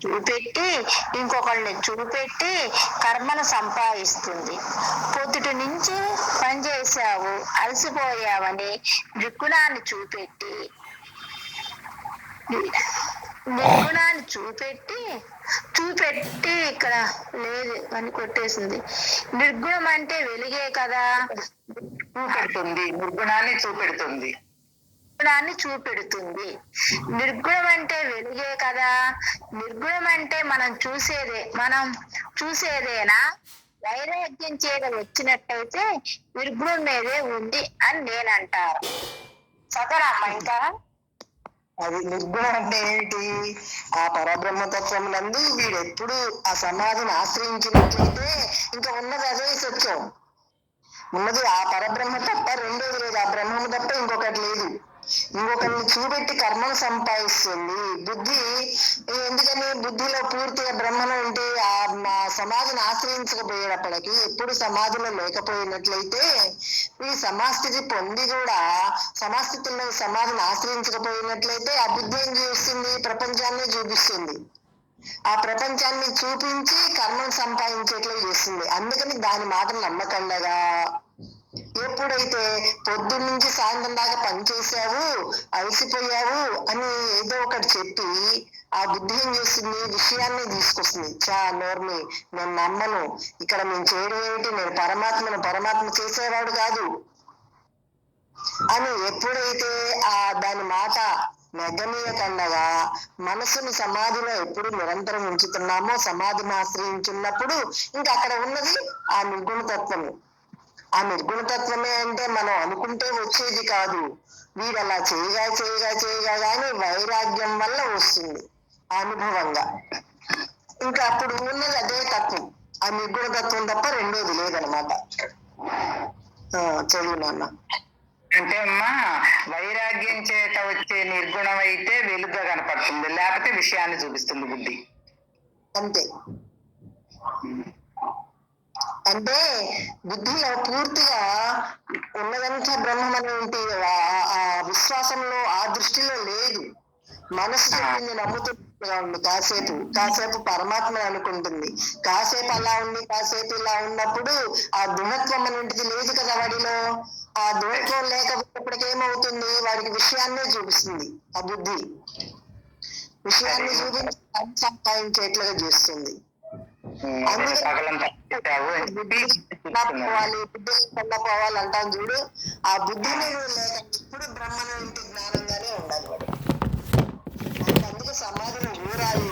చూపెట్టి ఇంకొకళ్ళని చూపెట్టి కర్మను సంపాదిస్తుంది. పొద్దుటి నుంచి పనిచేసావు అలసిపోయావని నిర్గుణాన్ని చూపెట్టి చూపెట్టి ఇక్కడ లేదు అని కొట్టేసింది. నిర్గుణం అంటే వెలుగే కదా, చూపెడుతుంది. నిర్గుణాన్ని చూపెడుతుంది. నిర్గుణం అంటే వెలుగే కదా. నిర్గుణం అంటే మనం చూసేదేనా? వైరాగ్యం చేత వచ్చినట్టయితే నిర్గుణం మీదే ఉంది అని నేనంటారు. సతరామ్మ ఇంకా అది నిర్గుణం అంటే ఏమిటి? ఆ పరబ్రహ్మతత్వం నందు వీడెప్పుడు ఆ సమాధిని ఆశ్రయించినట్లయితే ఇంకా ఉన్నది అదే సత్యం. ఉన్నది ఆ పరబ్రహ్మ తప్ప రెండోది లేదు. ఆ బ్రహ్మము తప్ప ఇంకొకటి లేదు. ఇంకొకరిని చూపెట్టి కర్మను సంపాదిస్తుంది బుద్ధి. ఎందుకని? బుద్ధిలో పూర్తిగా బ్రహ్మను ఉంటే ఆ సమాధిని ఆశ్రయించకపోయేటప్పటికి, ఎప్పుడు సమాధిలో లేకపోయినట్లయితే ఈ సమాస్థితి పొంది కూడా సమాస్థితుల్లో సమాధిని ఆశ్రయించకపోయినట్లయితే ఆ బుద్ధి ఏం చేస్తుంది? ప్రపంచాన్ని చూపిస్తుంది. ఆ ప్రపంచాన్ని చూపించి కర్మను సంపాదించేట్లా చేస్తుంది. అందుకని దాని మాట నమ్మకండగా ఎప్పుడైతే పొద్దున్న నుంచి సాయంత్రం దాకా పనిచేసావు అలసిపోయావు అని ఏదో ఒకటి చెప్పి ఆ బుద్ధి ఏం చేస్తుంది? విషయాన్ని తీసుకొస్తుంది. నోర్మి, నేను నమ్మను, ఇక్కడ నేను చేయడం ఏమిటి, నేను పరమాత్మ చేసేవాడు కాదు అని ఎప్పుడైతే దాని మాట నెగ్గనీయకండగా మనసుని సమాధిలో ఎప్పుడు నిరంతరం ఉంచుతున్నామో, సమాధిని ఆశ్రయించున్నప్పుడు ఇంకా అక్కడ ఉన్నది ఆ నిర్గుణతత్వము. ఆ నిర్గుణతత్వమే అంటే మనం అనుకుంటే వచ్చేది కాదు. వీడు అలా చేయగా కానీ వైరాగ్యం వల్ల వస్తుంది అనుభవంగా. ఇంకా అప్పుడు ఉన్నది అదే తత్వం, ఆ నిర్గుణతత్వం తప్ప రెండోది లేదనమాట. చదువు నాన్న. అంటే అమ్మా, వైరాగ్యం చేత వచ్చే నిర్గుణం అయితే వెలుగుగా కనపడుతుంది, లేకపోతే విషయాన్ని చూపిస్తుంది బుద్ధి. అంతే. అంటే బుద్ధిలో పూర్తిగా ఉన్నదంతా బ్రహ్మం అనేంటి ఆ విశ్వాసంలో, ఆ దృష్టిలో లేదు. మనసు చెప్పింది నమ్ముతుందిగా ఉంది. కాసేపు పరమాత్మ అనుకుంటుంది, కాసేపు అలా ఉంది, కాసేపు ఇలా ఉన్నప్పుడు ఆ దృఢత్వం అనేటిది లేదు కదా వాడిలో. ఆ దృఢత్వం లేకపోయినప్పటికీ ఏమవుతుంది? వాడికి విషయాన్నే చూపిస్తుంది. ఆ బుద్ధి విషయాన్ని చూపించి సంపాదించేట్లుగా చేస్తుంది. పోవాలి అంటాం చూడు, ఆ బుద్ధిని లేక ఇప్పుడు బ్రహ్మను ఇంటి జ్ఞానంగానే ఉండాలి వాడు. అందుకే సమాధిలో ఊరాలి.